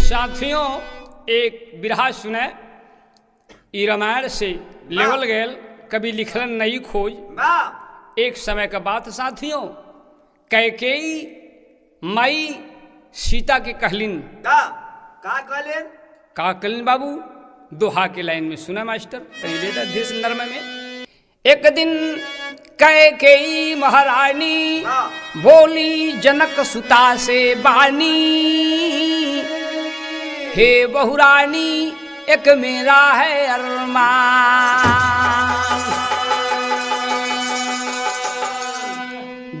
साथियों एक बिरहा सुने ई रामायण से लेवल गेल कभी लिखलन नहीं खोज। एक समय का बात साथियों, कैकेयी माई सीता के कहलिन का कहलिन बाबू, दोहा के लाइन में सुना मास्टर पहले अध्यय संदर्भ में। एक दिन कैकेयी महारानी बोली जनक सुता से बानी, हे बहुरानी एक मेरा है अरमान,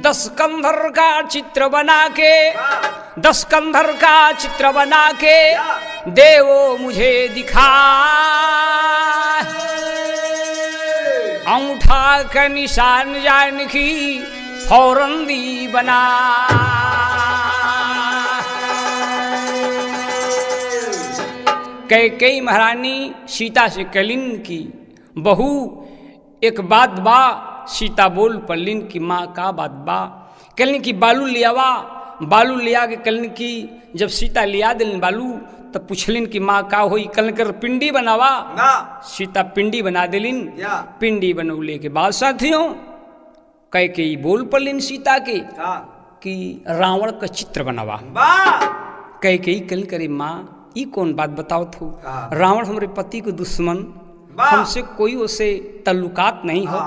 10 कंधर का चित्र बना के, 10 कंधर का चित्र बना के देवो मुझे दिखा, अंगूठा का निशान जान की फौरन दी बना। कैकेयी महारानी सीता से कहलिन की बहू एक बात बा। सीता बोल पड़लिन की माँ का बात बा। कहलिन की बालू ले आवा, बालू ले आके कहलिन की जब सीता लिया दिलन बालू तब पूछलिन की माँ का होई, कहलिन कर पिंडी बनावा। सीता पिंडी बना दिलिन। पिंडी बनौले के बाद साथियों कैकेयी बोल पड़लिन सीता के कि रावण का चित्र बनावा। कैकेयी कहलिन करे माँ ई कौन बात बताओ थो, रावण हमारे पति को दुश्मन, हमसे कोई उसे तल्लुकात नहीं हो,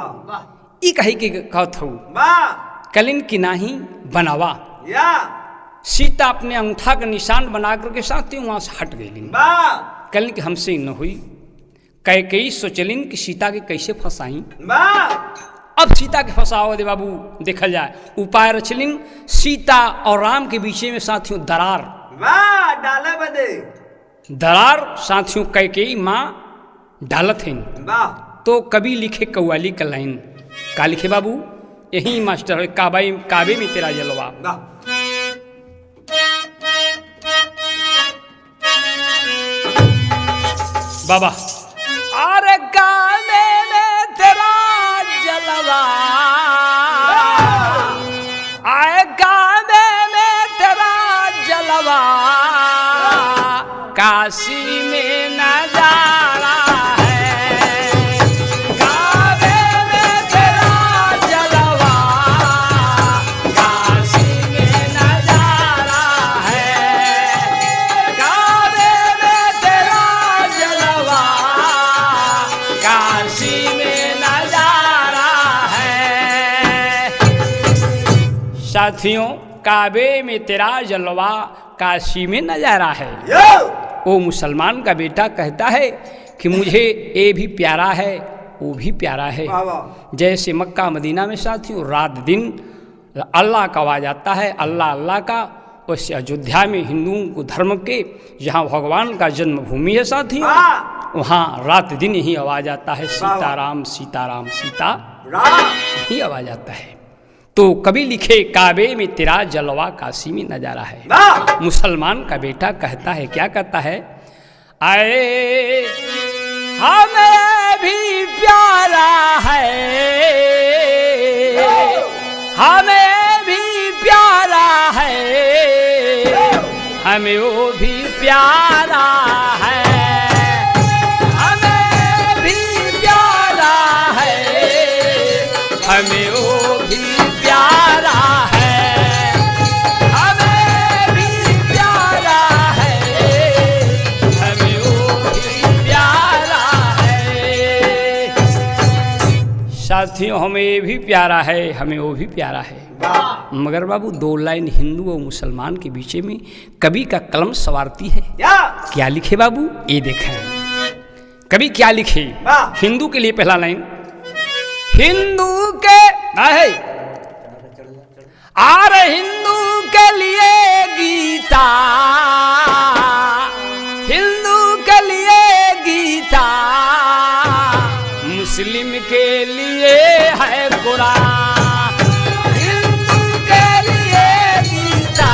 ई कही के कहो थो। कहलिन की नहीं बनावा। सीता अपने अंगूठा का निशान बना करके साथ ही वहां से हट गई। कहलिन कि हमसे न हुई। कैकेयी सोचलिन कि सीता के कैसे फंसाई। अब सीता के फंसाओ दे बाबू देखल जाए। उपाय रचलिन सीता और राम के बीच में साथियों दरार, डाला बदे दरार साथियों कैकेयी माँ डालत हैं। तो कभी लिखे कव्वाली का लाइन का लिखे बाबू, यही मास्टर है काबे में तेरा जलवा। बाबा अरे काबे में तेरा जलवा, आए काबे में तेरा जलवा, काशी में नजारा है, काबे में तेरा जलवा, काशी में नजारा है, काबे में तेरा जलवा, काशी में नजारा है। साथियों काबे में तेरा जलवा काशी में नजारा है। वो मुसलमान का बेटा कहता है कि मुझे ये भी प्यारा है वो भी प्यारा है। जैसे मक्का मदीना में साथियों रात दिन अल्लाह का आवाज़ आता है, अल्लाह अल्लाह का, वैसे अयोध्या में हिंदुओं को धर्म के जहाँ भगवान का जन्मभूमि है साथियों, वहाँ रात दिन यही आवाज़ आता है सीताराम सीताराम सीताराम, यही आवाज़ आता है। तो कभी लिखे काबे में तेरा जलवा काशी में नजारा है। मुसलमान का बेटा कहता है, क्या कहता है, आए हमें भी प्यारा है, हमें भी प्यारा है, हमें वो भी प्यारा है, हमें भी प्यारा है, हमें वो भी प्यारा है, हमें भी प्यारा है, हमें वो भी प्यारा है। साथियों हमें भी प्यारा है, हमें वो भी प्यारा है। मगर बाबू दो लाइन हिंदू और मुसलमान के बीच में कवि का कलम सवारती है। क्या लिखे बाबू ये देखें कवि क्या लिखे। हिंदू के लिए पहला लाइन, हिंदू के आर हिंदू के लिए गीता, हिंदू के लिए गीता, मुस्लिम के लिए है कुरान, हिंदू के लिए गीता,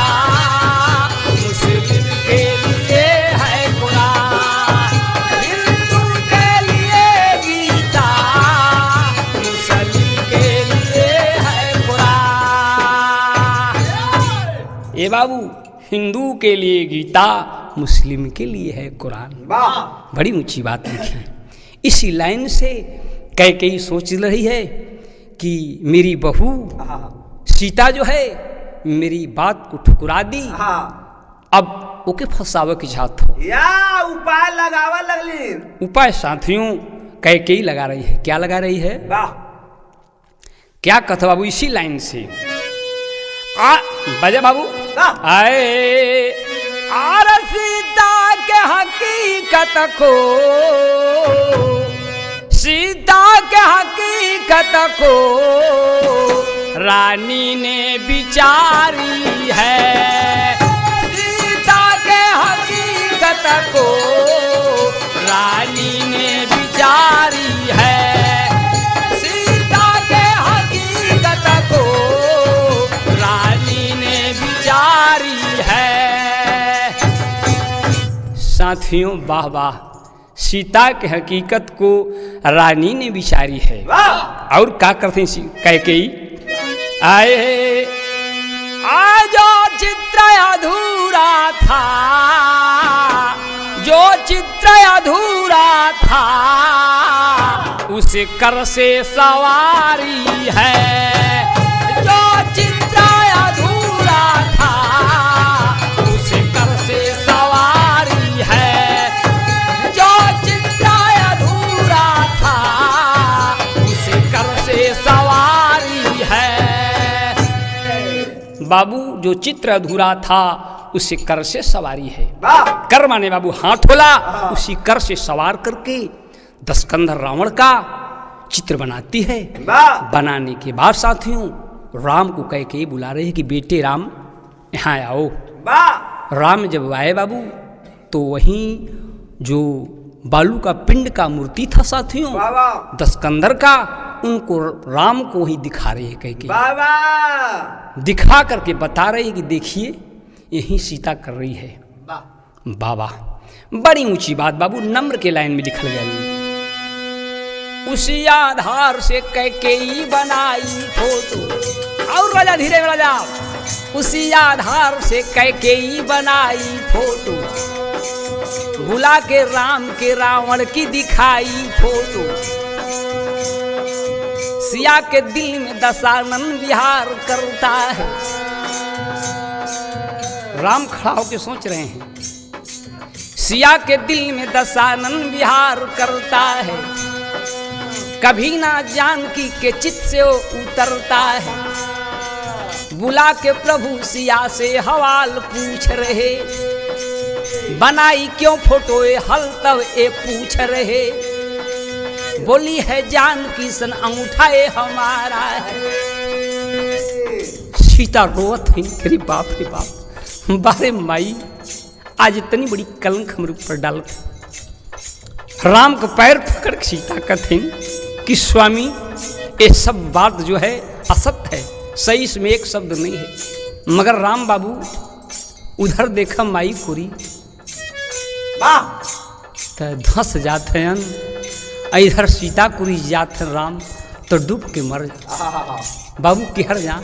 मुस्लिम के लिए है कुरान, हिंदू के लिए गीता, मुस्लिम के लिए है कुरान। ए बाबू हिंदू के लिए गीता मुस्लिम के लिए है कुरान। वाह बड़ी ऊंची बात लिखी। इसी लाइन से कैकेयी सोच रही है कि मेरी बहू सीता जो है मेरी बात को ठुकरा दी, अब ओके फंसावे की चाहत हो। या उपाय लगावा लगली। उपाय साथियों कैकेयी लगा रही है। क्या लगा रही है? वाह क्या कथा बाबू? इसी लाइन से बजा बाबू। वाह आए आर सीता के हकीकत को, सीता के हकीकत को रानी ने विचारी है। सीता के हकीकत को रानी ने विचारी है। सीता के हकीकत को रानी ने विचारी है। साथियों वाह वाह, सीता के हकीकत को रानी ने विचारी है। और क्या करते हैं कैकेयी? आए आज चित्र अधूरा था, जो चित्र अधूरा था उसे कर से सवारी है। जो चित्र अधूरा था उसे कर से सवारी है। जो चित्र अधूरा था उसे कर से सवारी है। बाबू जो चित्र अधूरा था उसे कर से सवारी है। कर माने बाबू हाथ होला, उसी कर से सवार करके दशकंधर रावण का चित्र बनाती है। बनाने के बाद साथियों राम को कैकेयी बुला रहे हैं कि बेटे राम यहाँ आओ। राम जब आए बाबू तो वहीं जो बालू का पिंड का मूर्ति था साथियों दशकंधर का, उनको राम को ही दिखा रहे हैं कैकेयी। दिखा करके बता रहे हैं कि देखिए यही सीता कर रही है। बाबा बड़ी ऊंची बात बाबू, नम्र के लाइन में लिखल गया। उसी आधार से कैकेयी बनाई फोटो। और राजा धीरे राजा। उसी आधार से कैकेयी बनाई फोटो, बुला के राम के रावण की दिखाई फोटो। सिया के दिल में दशानन विहार करता है। राम खड़ा होकर सोच रहे हैं, सिया के दिल में दशानन विहार करता है। कभी ना जानकी के चित से वो उतरता है। बुला के प्रभु सिया से हवाल पूछ रहे, बनाई क्यों फोटो ए हल तब ए पूछ रहे। बोली है जानकी सन अंगूठा ए हमारा है। सीता रोवत है, अरे बाप रे बाप, बारे माई आज इतनी बड़ी कलंक हमारे ऊपर डालत। राम का पैर पकड़ के सीता कथिन कि स्वामी ये सब बात जो है असत्य है, सही इसमें एक शब्द नहीं है। मगर राम बाबू उधर देखा माई पूरी तो धंस जाते हैं, इधर सीता कुरी जाते राम तो डूब के मर जा। बाबू किहर जा।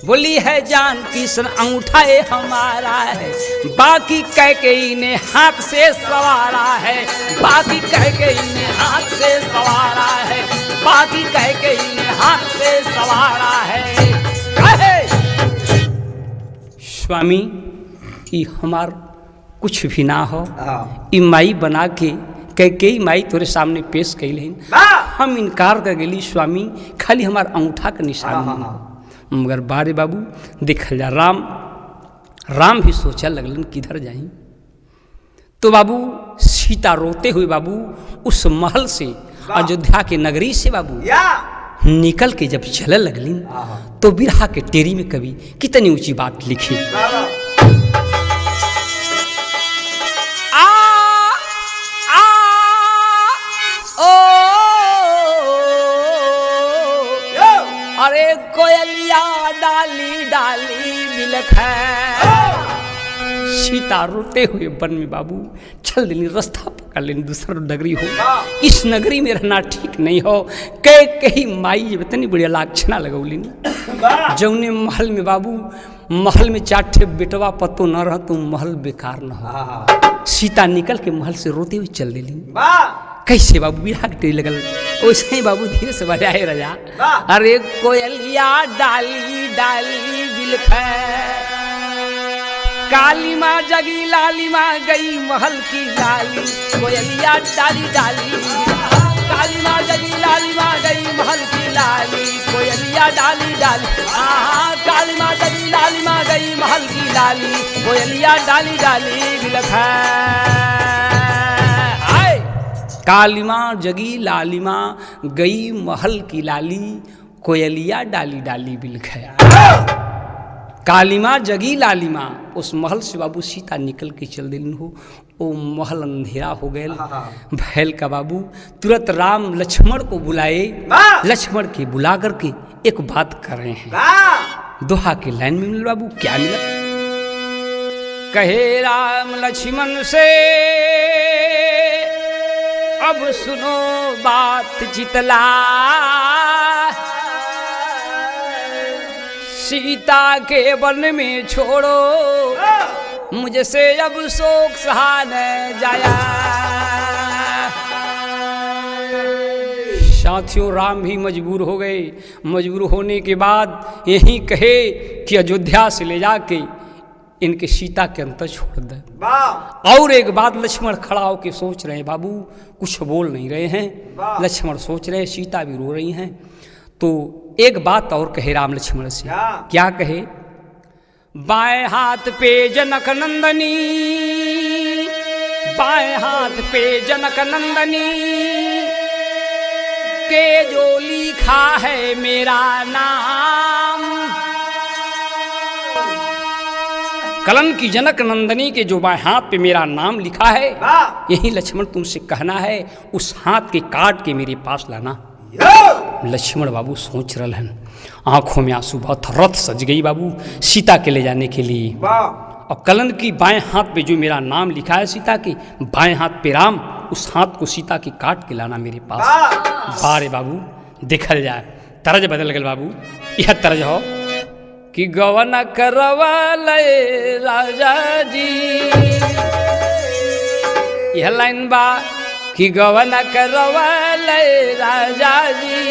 बोली है जानकी सन अंगूठा ये हमारा है। बाकी कैकेयी ने हाथ से सवारा है। बाकी कैकेयी ने हाथ से सवारा है। बाकी कैकेयी ने हाथ से सवारा है। स्वामी ई हमार कुछ भी ना हो, ई माई बना के कैकेयी माई तोरे सामने पेश कैल, हम इनकार कर गेली स्वामी, खाली हमार अंगूठा का निशान। मगर बारे बाबू देखल जा, राम भी सोचा लगलन किधर जाई। तो बाबू सीता रोते हुए बाबू उस महल से, अयोध्या के नगरी से बाबू निकल के जब चले लगलिन तो बिरहा के टेरी में कवि कितनी ऊंची बात लिखी। अरे कोयलिया डाली डाली बिलख सीता रोते हुए वन में बाबू चल देनी, रास्ता पकड़ लेनी, दूसरा नगरी हो, इस नगरी में रहना ठीक नहीं हो। कई माई जब इतनी बढ़िया लाक्षणा लगौलिनी, जौने महल में बाबू, महल में 4 ठे बेटवा पतो न रह तो महल बेकार न हो। सीता निकल के महल से रोते हुए चल देली। कैसे बाबू बिरहा के लगल वैसे ही बाबू धीरे से बजाए रजा। अरे कोयलिया डाली डाली बिलखै, काली माँ जगी लाली माँ गई महल की लाली, कोयलिया डाली डाली, काली माँ जगी लाली माँ गई महल की लाली, कोयलिया डाली डाली, काली माँ जगी लाली माँ गई महल की लाली, कोयलिया डाली डाली बिलखै। काली माँ जगी लाली माँ गई महल की लाली, कोयलिया डाली डाली बिलखै। काली माँ जगी लाली माँ, उस महल से बाबू सीता निकल के चल दिल हो। ओ महल अंधेरा हो गए भैल का बाबू। तुरंत राम लक्ष्मण को बुलाए, लक्ष्मण के बुला करके एक बात कर रहे हैं। दोहा के लाइन में मिल बाबू, क्या मिला? कहे राम लक्ष्मण से अब सुनो बात चितला, सीता के वन में छोड़ो, मुझसे अब शोक सहा न जाया। साथियों राम भी मजबूर हो गए। मजबूर होने के बाद यही कहे कि अयोध्या से ले जाके इनके सीता के अंतर छोड़ दे। और एक बात लक्ष्मण खड़ा होकर सोच रहे हैं बाबू, कुछ बोल नहीं रहे हैं। लक्ष्मण सोच रहे हैं, सीता भी रो रही हैं। तो एक बात और कहे राम लक्ष्मण से। क्या कहे? बाएं हाथ पे जनक नंदनी, बाएं हाथ पे जनक नंदनी के जो लिखा है मेरा नाम, कलन की जनक नंदनी के जो बाएं हाथ पे मेरा नाम लिखा है, यही लक्ष्मण तुमसे कहना है, उस हाथ के काट के मेरे पास लाना। लक्ष्मण बाबू सोच रहे हैं, आंखों में आंसू बहुत, रथ सज गई बाबू सीता के ले जाने के लिए। और कलन की बाएं हाथ पे जो मेरा नाम लिखा है सीता के, बाएं हाथ पे राम, उस हाथ को सीता की काट के लाना मेरे पास। बारे बाबू देखल जाए, तरज बदल गए बाबू। यह तरज हो कि गवन करवा ले राजा जी, यह लाइन बा कि गवन करवा ले राजा जी,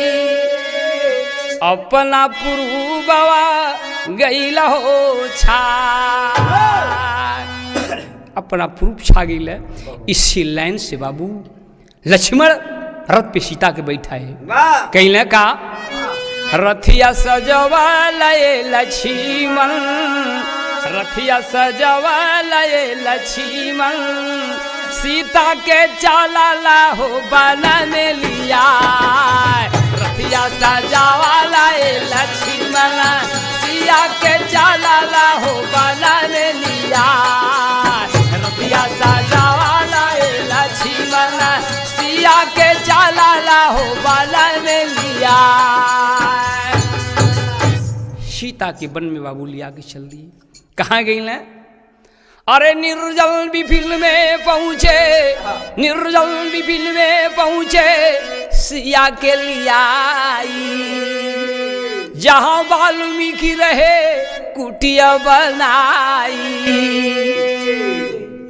अपना पुरुबवा गईला हो छा, अपना पुरुब छा गईला। इसी लाइन से बाबू लक्ष्मण रथ पे सीता के बैठा है। कहले का रथिया सजवालय लक्ष्मण, रथिया सजवालय लक्ष्मण, सीता के चाला हो बनाने लिया, रथिया सजवालय लक्ष्मण, सिया के चाला हो बनाने लिया, रथिया सजवालय लक्ष्मण, सिया के चाला हो बनाने लिया। सीता के वन में बाबू लिया के चल दिए। कहाँ गई ना? अरे निर्जल विपिन में पहुँचे, निर्जल विपिन में पहुँचे, सिया के लियाई, जहाँ वाल्मीकि रहे कुटिया बनाई।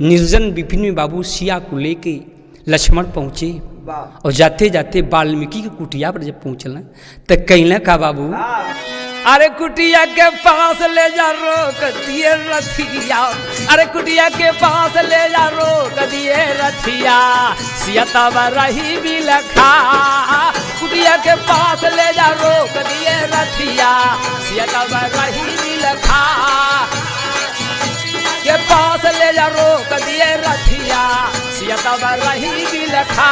निर्जन विपिन में बाबू सिया को लेके लक्ष्मण पहुँचे, और जाते जाते वाल्मीकि की कुटिया पर जब पहुँचल तो कहना का बाबू, अरे कुटिया के पास ले जा रोक दिए रथिया, अरे कुटिया के पास ले जा रोक दिए रथिया, सियतब रही बिलखा, कुटिया के पास ले जा रोक दिए रथिया, सियतब रही बिलखा, के पास ले जा रोक दिए रथिया, सियतब रही बिलखा।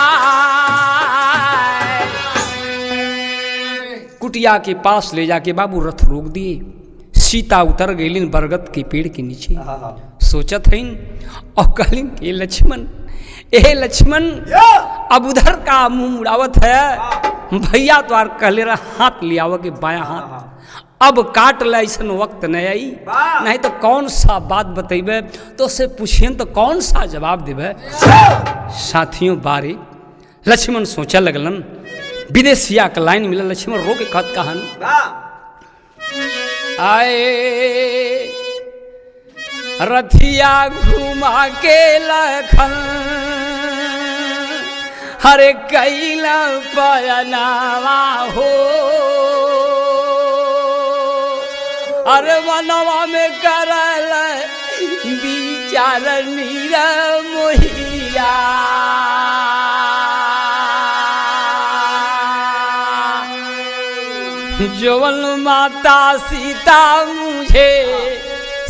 कुटिया के पास ले जाके बाबू रथ रोक दिए। सीता उतर गई बरगद के पेड़ के नीचे, सोचत है और कहलिन के लक्ष्मण, ए लक्ष्मण अब उधर का मुंह मुड़ावत है, भैया तो आर कहले रहा हाथ ले आव के बाया हाथ, अब काट ला ऐसा वक्त नहीं आई, नहीं तो कौन सा बात बतेबे तो उससे पूछियन तो कौन सा जवाब देबे। साथियों बारी लक्ष्मण सोचा लगलन, विदेशिया का लाइन मिला, लक्ष्मण रो के कहत कहन आए रथिया घुमा के लखन हरे कैला पयनावा हो, अरे मनवा में करल विचार नीरा मोहिया, जवन माता सीता मुझे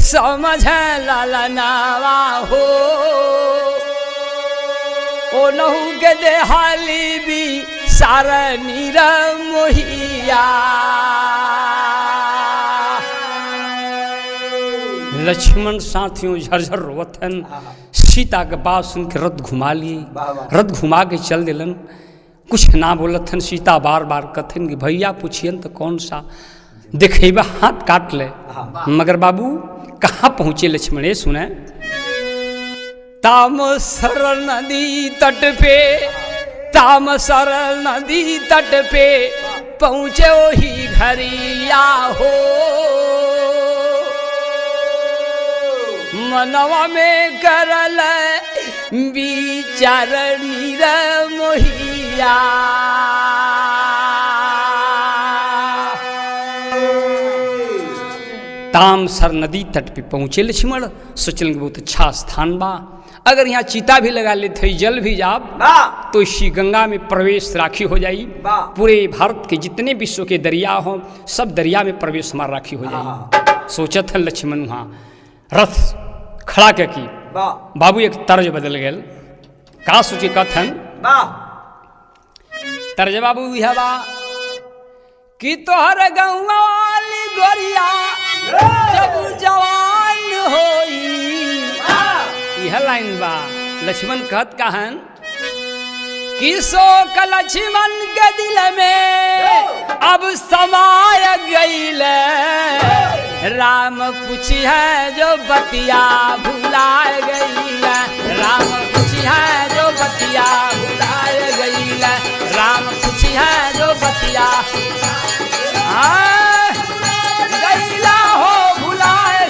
समझ ललनावा हो, ओ नहु के देहाली भी सारा नीरा मोहिया। लक्ष्मण साथियों झरझर रोवतन, सीता के बात सुन के रथ घुमा लिए, रथ घुमा के चल दिलन, कुछ ना बोलथन। सीता बार बार कथन कि भैया पूछियन तो कौन सा देखेबा हाथ काट ले। मगर बाबू कहाँ पहुँचे लक्ष्मण सुने, तामसर नदी तट पे, तामसर नदी तट पे पहुँचे वही घरिया हो, मनवा में करल विचार नीरा मोहिया। तामसर नदी तट पे पहुँचे लक्ष्मण, सोचलेंगे बहुत अच्छा स्थान बा, अगर यहाँ चीता भी लगा लेते जल भी जाब तो इसी गंगा में प्रवेश राखी हो जाई, पूरे भारत के जितने विश्व के दरिया हो सब दरिया में प्रवेश हमारा राखी हो जाई। सोचत है लक्ष्मण वहाँ रथ खड़ा के की बाबू एक तर्ज बदल गए, का सोचे कथन तर्ज बाबू यह बा कि तोहर गौवा वाली गोरिया जब जवान होई, यह लाइन बा लक्ष्मण कहत कहन कि शोक लक्ष्मण के दिल में अब समाय गईल, राम पूछी है जो बतिया भुलाए गईल, राम पूछी है जो बतिया भुलाए गईल, राम पूछी है जो बतिया गईला हो भुलाए,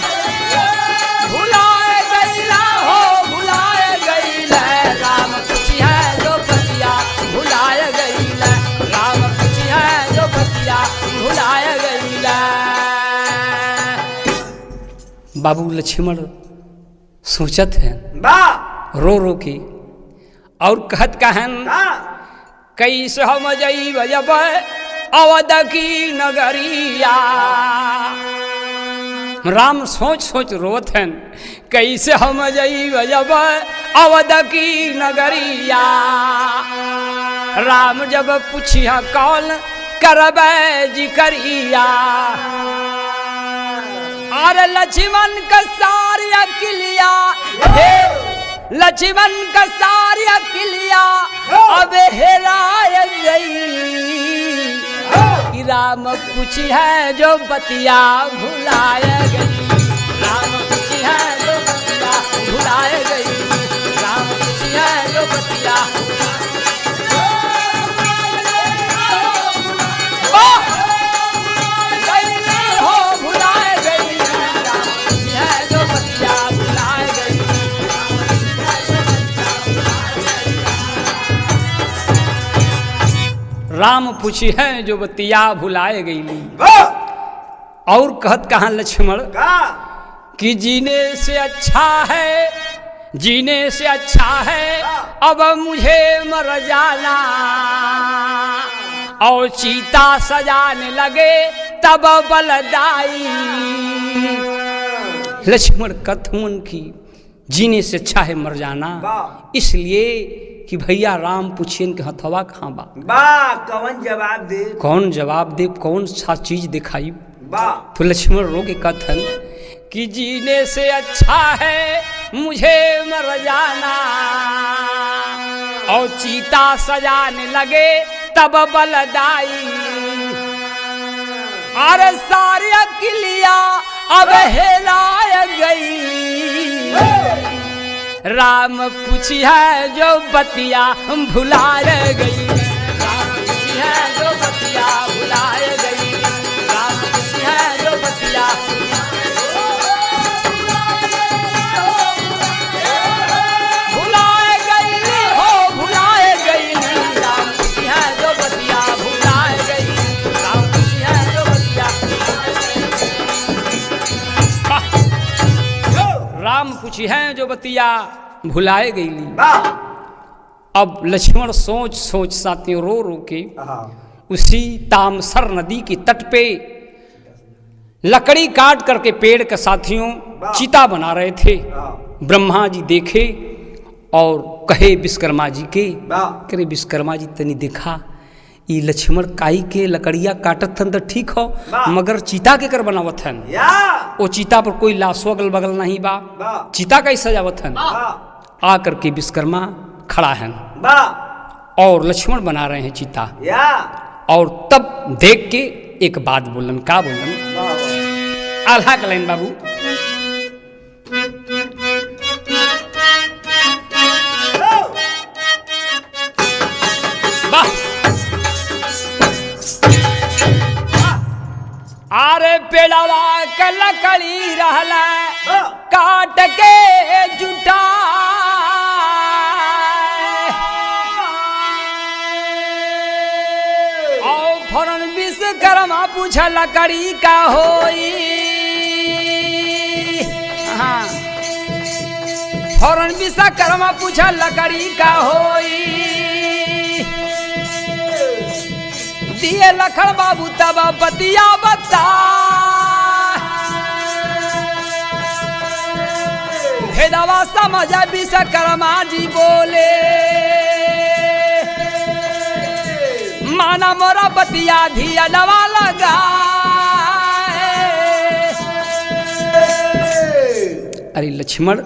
भुलाए गईला हो भुलाए गईल, राम पूछी है जो बतिया भुलाए गईल, राम पूछी है जो बतिया भुलाए गईल। बाबू लक्ष्मण सोचत है रो रो के और कहत कहन कैसे हम जईब जब अवध की नगरिया, राम सोच सोच रोत हैं कैसे हम जईब जब अवध की नगरिया, राम जब पूछिया कौन करबै जिकरिया, अरे लक्ष्मण का सारिया किलिया, लक्ष्मण का सारिया किलिया अब हेराय गई, राम पूछी है जो बतिया भुलाए गई, राम पूछी है जो बतिया भुलाए गई, राम पूछी है जो बतिया राम पूछी है जो बतिया भुलाए गईली। और कहत कहाँ लक्ष्मण कि जीने से अच्छा है, जीने से अच्छा है अब मुझे मर जाना, और चीता सजाने लगे तब बलदाई। लक्ष्मण कथमन की जीने से अच्छा है मर जाना, इसलिए कि भैया राम पूछियन के हथवा कहाँ बा, कौन जवाब दे, कौन जवाब दे, कौन सा चीज दिखाई। बा तो लक्ष्मण रो के कथन कि जीने से अच्छा है मुझे मर जाना, और चीता सजाने लगे तब बलदाई। अरे सारी अकिलिया अब हेराय गई राम पूछी है जो बतिया भुलाए गई राम पूछी है जो बतिया भुलाए गई राम पूछी है जो बतिया भुलाए गई हो भुलाए गई राम पूछी है जो बतिया भुलाए गई राम पूछी है जो बतिया राम पूछी है जो बतिया भुलाए गई। अब लक्ष्मण सोच सोच साथियों रो रो के उसी तामसर नदी के तट पे लकड़ी काट करके पेड़ के साथियों चिता बना रहे थे। ब्रह्मा जी देखे और कहे विश्वकर्मा जी के करे विश्वकर्मा जी तनी देखा ये लक्ष्मण काई के लकड़िया काटत थन तो ठीक हो मगर चीता के कर बनावत हन वो चीता पर कोई लाशो अगल बगल नहीं बा चीता का ही सजावत हन आ करके विश्वकर्मा खड़ा है और लक्ष्मण बना रहे हैं चीता और तब देख के एक बात बोलन का बोलन आल्हा कलाइन बाबू अरे पेड़वा का लकड़ी रहला काट के जुटा और फौरन विश्वकर्मा पूछा लकड़ी का होई हाँ फौरन विश्वकर्मा पूछा लकड़ी का होई दिए लखन बाबू तब बतिया बता भेदवा समझ विश्वकर्मा जी बोले माना मोरा बतिया धिया नवा लगा अरे लक्ष्मण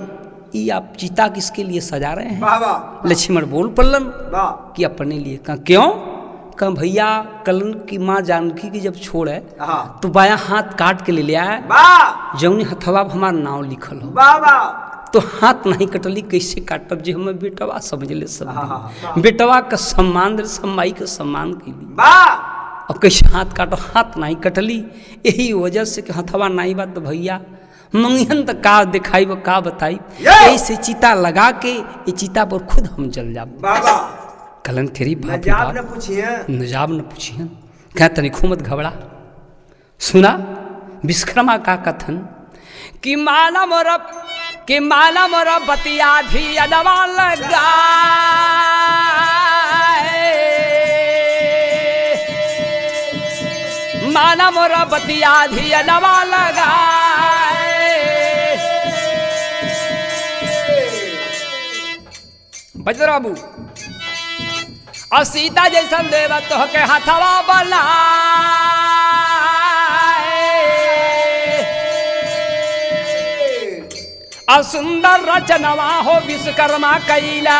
ये आप चीता किसके लिए सजा रहे हैं लक्ष्मण बोल पल्लन कि अपने लिए कहा क्यों कहा भैया कलन की माँ जानकी की जब छोड़ है तो बाया हाथ काट के ले लिया है जौनी हथवा हमारा नाव लिखल हो तो हाथ नहीं कटली कैसे काटब जी हमें बेटवा समझ ले सब बेटवा का सम्मान दे सम्माई का सम्मान कैली और कैसे हाथ काटो हाथ नहीं कटली यही वजह से कि हथवा नहीं बात तो भैया मंगिहन तक का दिखाई वो का बताई ऐसे चीता लगा के ये चीता पर खुद हम जल जाब कलन तेरी बात नजाब न पूछिए क्या तनिक मत घबरा सुना विश्वकर्मा का कथन कि माला मोरा बतिया भी अदवा लगा माला मोरा बतिया भी अदवा लगा बजरा बाबू और सीता जैसन देव तो के हथवा बना और सुंदर रचनवा हो विश्वकर्मा कैला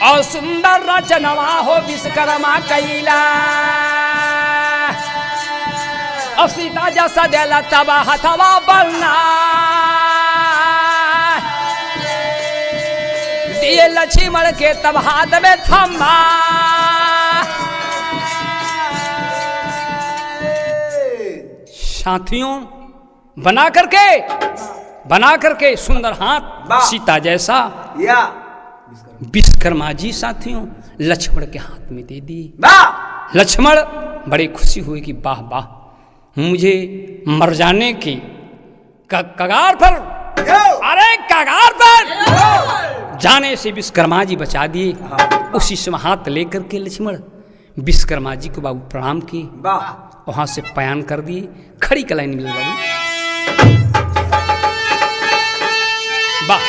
और सुंदर रचनवा हो विश्वकर्मा कैला और सीता जैसा देला तब हथवा बना दिए लक्ष्मण के तब हाथ में थमा साथियों बना करके सुंदर हाथ सीता जैसा विश्वकर्मा जी साथियों लक्ष्मण के हाथ में दे दी। लक्ष्मण बड़े खुशी हुए कि वाह वाह मुझे मर जाने की कगार पर अरे कगार पर जाने से विश्वकर्मा जी बचा दिए। उसी समय हाथ लेकर के लक्ष्मण विश्वकर्मा जी को बाबू प्रणाम किए वहां से पयान कर दिए। खड़ी कलाई मिल बाबू वाह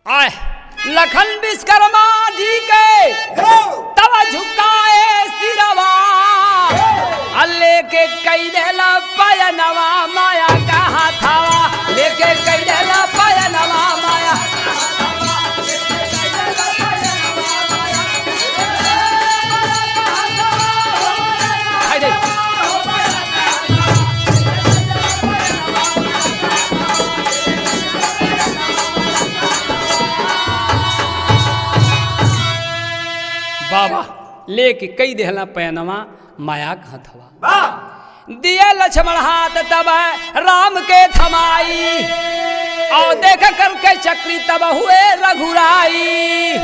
आए लखन विश्वकर्मा जी के तब झुकाए सिरवा लेके कई देला पयनवा माया का हाथावा लेके कई देला पयनवा माया बाबा लेके कई देहला पैनवा माया का हथवा वाह दिए लक्ष्मण हाथ तब राम के थमाई और देख करके चक्री तब हुए रघुराई।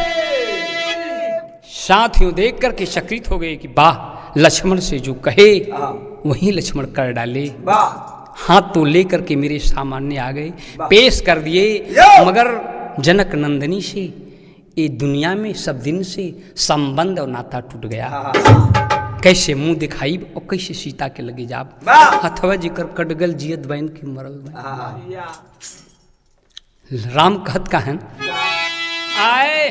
साथियों देख करके चकित हो गए कि वाह लक्ष्मण से जो कहे वही लक्ष्मण कर डाले। वाह हाथ तो लेकर के मेरे सामने आ गए, पेश कर दिए, मगर जनक नंदनी से ये दुनिया में सब दिन से संबंध और नाता टूट गया। कैसे मुंह दिखाई और कैसे सीता के लगे जाब हथवा जिकर कटगल जियत बहन की मरल बहन। राम कहत का है आए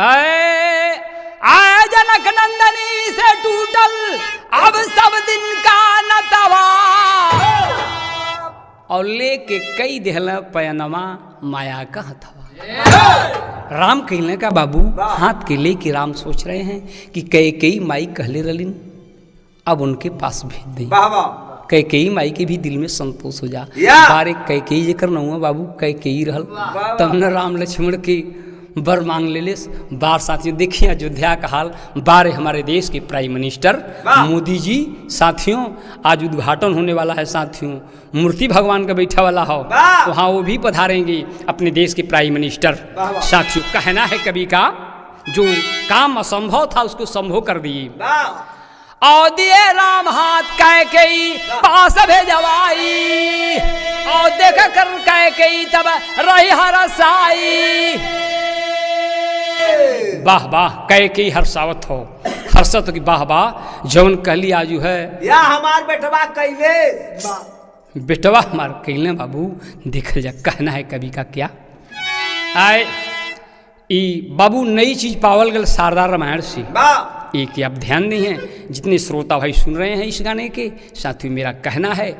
आए आए जनक नंदनी से टूटल अब सब दिन का नतवा और लेके कई देहला पयनमा माया का हथवा। राम कहने का बाबू हाथ के लेके राम सोच रहे हैं कि कई माई कहले रलिन अब उनके पास भेज दें। कई माई के भी दिल में संतोष हो जा बारे कई जेकर नहुआ बाबू कई रहल तब न राम लक्ष्मण के बर मांग ले लेस। बार साथियों देखिए अयोध्या का हाल बार हमारे देश के प्राइम मिनिस्टर मोदी जी साथियों आज उद्घाटन होने वाला है साथियों, मूर्ति भगवान का बैठा वाला हो वहाँ वो भी पधारेंगे अपने देश के प्राइम मिनिस्टर साथियों। कहना है कवि का जो काम असंभव था उसको संभव कर दिए और दिए राम हाथ कैकेयी पास भेजवाई और देख कर कैकेयी तब रही हरसाई। वाह वाह कैकेयी हर्षावत हो हर्षत की वाह वाह जौन कहली आजू है या हमार बेटवा कैले बेटवा हमार कैले बाबू देखल जा। कहना है कवि का क्या आए ई बाबू नई चीज पावल गल शारदा रामायण से एक आप ध्यान नहीं है जितने श्रोता भाई सुन रहे हैं इस गाने के साथ ही मेरा कहना है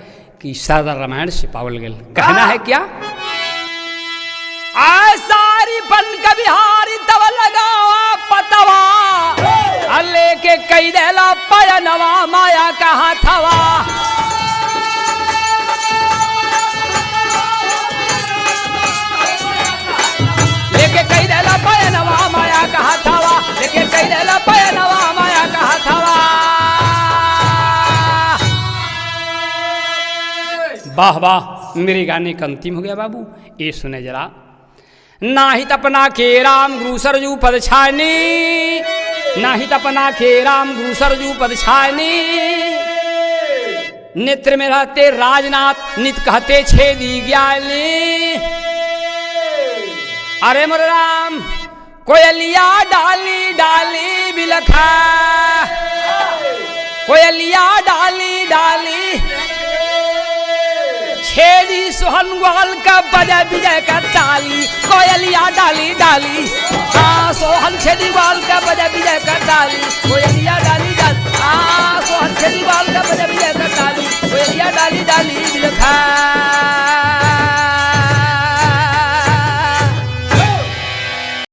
कि शारदा रामायण से पावल गल। कहना है क्या सारी बन कबिहारी तब लगावा पतवा लेके कई देला पयनवा माया का हाथवा लेके कई देला पयनवा माया का हाथवा लेके कई देला पयनवा माया का हाथवा। वाह वाह मेरे गाने का अंतिम हो गया बाबू ये सुने जरा। नाहित अपना के राम गुरु सरजू पद छानी नाहित अपना के राम गुरु सरजू पद छानी नेत्र में रहते राजनाथ नित कहते छेदी ज्ञानी। अरे मोर राम कोयलिया डाली डाली बिलखा कोयलिया डाली डाली छेदी सोहन ग्वाल का बजा विजय का ताली कोयलिया डाली डाली हाँ सोहन छेदी ग्वाल का बजा विजय का ताली कोयलिया